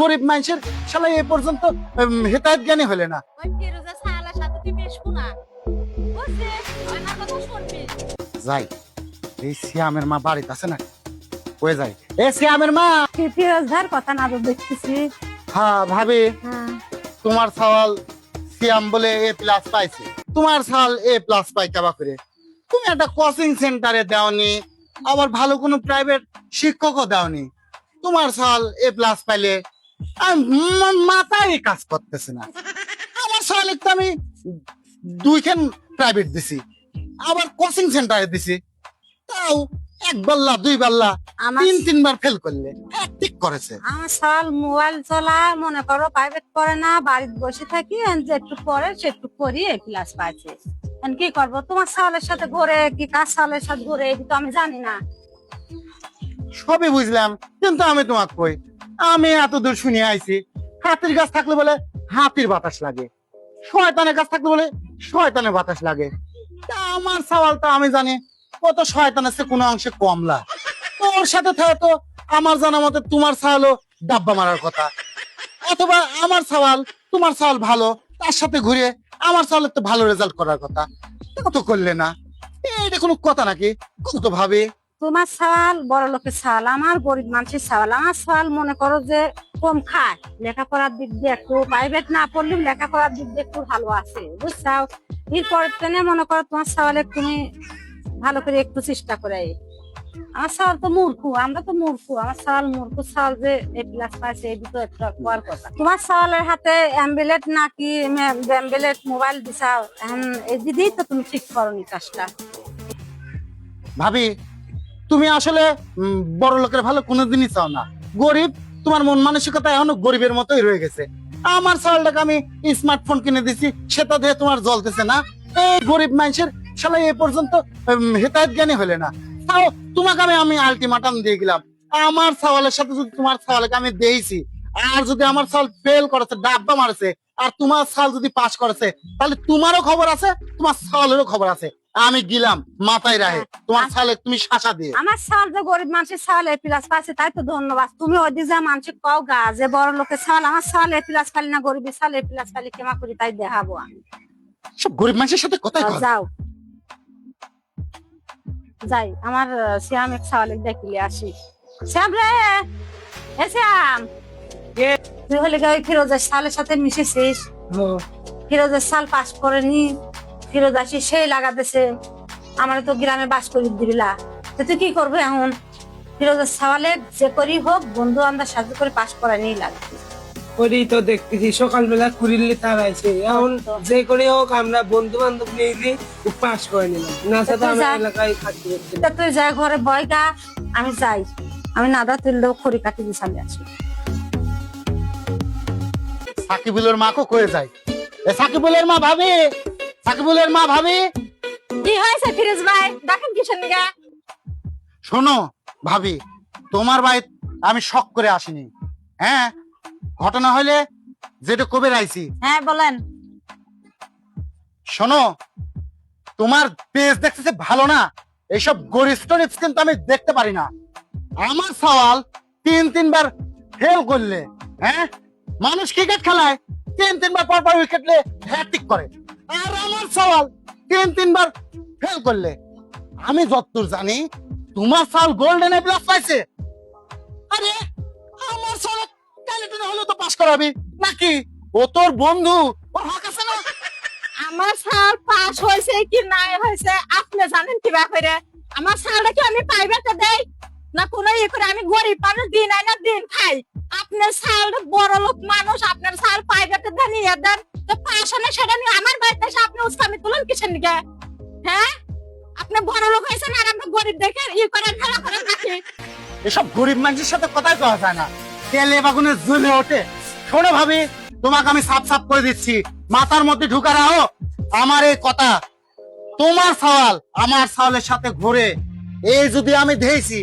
গরিব মানুষের শালা এ পর্যন্ত হেদায়েত জ্ঞানী হলে না। ওই ফিরোজা সালার সাথে তুই মেশবো না, বুঝছে? আমার কথা শুনবি। যাই, এই সিয়ামের মা বাড়িতে আছে না, কয়ে যাই। এ সিয়ামের মা। ফিরোজদার কথা না দেখতেছি। হ্যাঁ ভাবি, হ্যাঁ, তোমার সওয়াল সিয়াম বলে এ প্লাস পাইছে। তোমার সওয়াল এ প্লাস পাই কেবা করে? তুমি একটা কোচিং সেন্টারে দাওনি, আবার ভালো কোনো প্রাইভেট শিক্ষকও দাওনি। তোমার সওয়াল এ প্লাস পাইলে মাথায় কাজ করতেছে না। আমার সওয়ালে তো আমি দুইখান প্রাইভেট দিছি, আবার কোচিং সেন্টারে দিছি, তাও এক বাল্লা দুই বাল্লা আমার তিনবার ফেল করলে। ঠিক করেছে। আমার সাল মোবাইল চলা মনে করো প্রাইভেট করে না, বাড়িতে বসে থাকি, যে একটু পরে সে একটু করি এই ক্লাস পাইছে। কি করবো, তোমার সালের সাথে ঘুরে কি কার সালের সাথে ঘুরে এটা তো আমি জানি না। সবই বুঝলাম, কিন্তু আমি তোমাকে কই, আমি এত দূর শুনে আইছি, হাতির গাছ থাকলে বলে হাতির বাতাস লাগে, শয়তানের গাছ থাকলে বলে শয়তানের বাতাস লাগে। তা আমার সওয়ালটা আমি জানি কত শয়তানের চেয়ে কোনো অংশে কমলা। তোর সাথে থাকে তো আমার জানা মতে তোমার সওয়ালও ডাব্বা মারার কথা, অথবা আমার সওয়াল তোমার সওয়াল ভালো, তার সাথে ঘুরে আমার সওয়ালের তো ভালো রেজাল্ট করার কথা, তা তো করলে না। এটা কোনো কথা নাকি? কত ভাবে তোমার সাল বড় লোকের সাল, আমার গরিব মানুষের সাল। আমার সাল মনে করো যে কম খায়, লেখাপড়ার দিক দিয়ে একটু প্রাইভেট না পড়লেও লেখাপড়ার দিক দিয়ে একটু ভালো আছে, বুঝছাও? এরপরের ট্রেনে মনে করো তোমার সাওয়ালে তুমি ভালো করে একটু চেষ্টা করে। আমার সাওয়াল তো মূর্খ, আমরা তো মূর্খ, আমার সাওয়াল মূর্খ সাওয়াল যে এ প্লাস পাইছে এই দুটো একটা হওয়ার কথা। তোমার সাওয়ালের হাতে অ্যাম্বুলেট নাকি অ্যাম্বুলেট মোবাইল দিছাও, এই দিদিই তো তুমি ঠিক করনি কাজটা। ভাবি, তুমি আসলে বড় লোকের ভালো কোনোদিনই চাও না, গরিব তোমার মন মানসিকতা এখনো গরিবের মতোই রয়ে গেছে। আমার সালটাকে আমি স্মার্টফোন কিনে দিছি, সেটা দিয়ে তোমার জ্বলতেছে না। এই গরিব মানুষের শালা এ পর্যন্ত হেদায়েত জ্ঞানী হলে না। তাও তোমাকে আমি আলটিমেটাম দিয়ে গেলাম, আমার সওয়ালের সাথে যদি তোমার সওয়ালকে আমি দিয়েছি, আর যদি আমার সাল ফেল করেছে ডাব্বা মারছে, আর তোমার সাল যদি পাস করেছে, তাহলে তোমারও খবর আছে, তোমার সালেরও খবর আছে। আমি গেলাম মাথায় রাহে তোমার সালে তুমি শাসা দিয়ে। আমার সাল যে গরিব মানুষের সাল এ প্লাস পাইছে তাই তো ধন্যবাদ। তুমি ওই দিকে যা মানুষের কও গা যে বড় লোকের সাল, আমার সাল এ প্লাস পালি না, গরিবের সাল এ প্লাস পালি কেমা করি তাই দেখাবো আমি। সব গরিব মানুষের সাথে কথাই কয়। যাও যাই, আমার শ্যাম এক সাওয়ালে দেখিলে আসি। শ্যাম রে, এ শ্যাম, তুই হলে ওই ফিরোজের সালের সাথে মিশেছিস। ফিরোজের সাল পাস করেনি, ফিরোজ আসি সেই লাগাতেছে, আমার তো গ্রামে বাস করে দিবিলা, তো তুই কি করবি এখন? ফিরোজের সাওয়ালে যে করি হোক বন্ধু বান্ধব সাহায্য করে পাস করা নিয়ে লাগবে। করি তো দেখতেছি সকালবেলা কুড়িলে তার আছে, এখন যে করে হোক আমরা বন্ধু বান্ধব নিয়ে গিয়ে পাস করে নিলাম, না সাথে আমি এলাকায় থাকতে পারছি না। তা তুই যাই ঘরে বয় গা, আমি যাই, আমি নাদা তুললেও খড়ি কাটি দিয়ে সামনে আসি। সাকিবুলের মাকে কয়ে যায়, এ সাকিবুলের মা ভাবি, সাকিবুলের মা ভাবি। কি হয়েছে ফিরোজ ভাই, দেখেন কিসের নিগা? শোনো ভাবি, তোমার বাড়ি আমি শখ করে আসিনি। হ্যাঁ, ঘটনা হইলে যেটা কবে আইছি। হ্যাঁ বলেন। শোনো, তোমার পেজ দেখতেছে ভালো না, এইসব গরিষ্ঠ টিপস কিন্তু আমি দেখতে পারি না। আমার সওয়াল তিনবার ফেল করলে, হ্যাঁ, মানুষ ক্রিকেট খেলায় তিনবার পর উইকেটলে হ্যাট্রিক করে, আর আমার সওয়াল তিনবার ফেল করলে, আমি যতদূর জানি তোমার সওয়াল গোল্ডেন এ প্লাস পাইছে। আরে আমার সওয়াল ট্যালেন্টেড হলে তো পাস করাবি নাকি? ও তোর বন্ধু, ও হক আছে না? আমার সাল পাস হয়েছে কি না হয়েছে আপনি জানেন কি ব্যাপারে? আমার সালটা কি আমি প্রাইভেটে দেই না কোনো ইয়ে করে? আমি গরিব মানুষ, দিন আইনা দিন খাই। আপনার সাল বড় লোক মানুষ, আপনার সাল প্রাইভেটে দেন ইয়ে দেন, তো পাস হলে সেটা নিয়ে আমার বাড়িতে এসে আপনি উস্কামি তুলেন কিসের নিগে? হ্যাঁ, আপনি বড় লোক হয়েছেন আর আমরা গরিব দেখে ইয়ে করেন খেলা করেন নাকি? এসব গরিব মানুষের সাথে কথাই কওয়া যায় না, তেলে বাগুনে জ্বলে ওঠে। শোনো ভাবি, তোমাকে আমি সাফ সাফ করে দিচ্ছি, মাথার মধ্যে ঢুকা রাখো আমার এই কথা। তোমার সওয়াল আমার সওয়ালের সাথে ঘুরে এই যদি আমি দেখছি,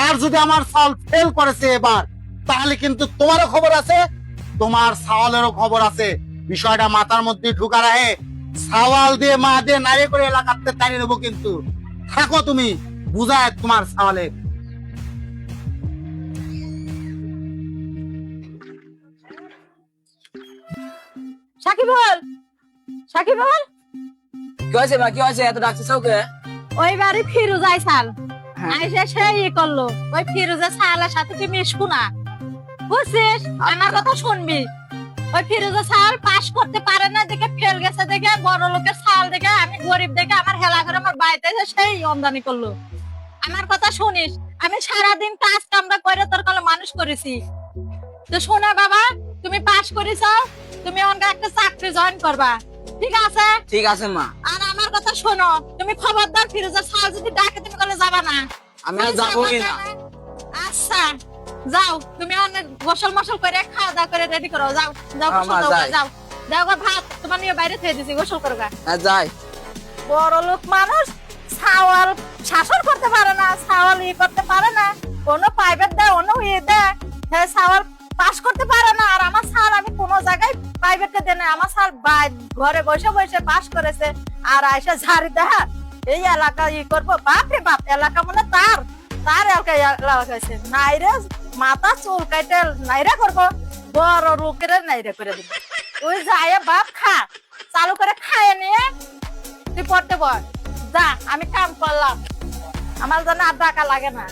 আর যদি আমার সওয়াল ফেল করেছে এবার, তাহলে কিন্তু তোমারও খবর আছে, তোমার সওয়ালেরও খবর আছে। বিষয়টা মাথার মধ্যে ঢুকা রাখে, সওয়াল দিয়ে মা দিয়ে নারী করে এলাকাতে তাড়িয়ে দেবো। কিন্তু থাকো তুমি বুঝায় তোমার সওয়ালের। সাকিবুল, সাকিবুল, কি হয়েছে মা, কি হয়েছে, এত ডাকছিস ওকে? ওই বাড়ি ফিরুজ আইসাল হ্যাঁ। আইসে সেই করলো, ওই ফিরুজের সালের সাথে তুই মিশকু না, বুঝছিস? আমার কথা শুনবি। ওই ফিরুজের সাল পাস করতে পারে না দেখে ফেল গেছে, দেখে বড় লোকের সাল দেখে আমি গরিব দেখে আমার হেলা করে আমার বাড়িতে এসে সেই আমদানি করলো। আমার কথা শুনিস, আমি সারাদিন কাজ কামরা করে তোর কলে মানুষ করেছি। তো শোনা বাবা, তুমি পাস করেছ, তুমি অন্য একটা চাকরি জয়েন করবা, ঠিক আছে? ঠিক আছে মা। আর আমার কথা শোনো, তুমি খবরদার ফিরোজের সাল যদি ডাকে তুমি কলে যাবা না। আমি আর যাবোই না। আচ্ছা যাও, তুমি অনেক গোসল মশল করে খাওয়া দাওয়া করে রেডি করো, যাও যাও হ্যাঁ, গোসল মা, দাও, যাই। যাও দাও গো ভাত তোমার নিয়ে বাইরে থেকে দিছি, গোসল করবা। হ্যাঁ যাই। বড় লোক মানুষ সাওয়াল শাসন করতে পারে না, সাওয়াল করতে পারে না, কোনো প্রাইভেট দেয় অন্য দেয়, হ্যাঁ সাওয়াল পাস করতে পারে না। আর আমার স্যার আমি কোনো জায়গায় প্রাইভেটে দেয় না, আমার স্যার ঘরে বসে বসে পাস করেছে। আর আইসা ঝাড়ি দেখা এই এলাকা করবো, বাপ রে বাপ, এলাকা মানে তার তার এলাকা আছে নাইরে, মাথা চুল কাটে নাইরা করবো, বড় লোকের নাইরা করে দিব। ওই যায় বাপ খা, চালু করে খায় নিয়ে তুই পড়তে বল, যা আমি কাম করলাম, আমার জন্য আর টাকা লাগে না।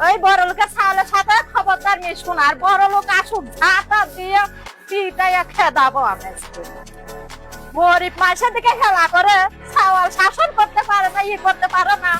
ওই বড় লোকের চাউলের সাথে খবরদার মিশুন, আর বড় লোক আসুক ঝাঁটা দিয়ে পিটাইয়া খেদাবো আমি। গরিব মাসের দিকে খেলা করে, চাউল শাসন করতে পারে না, করতে পারে না।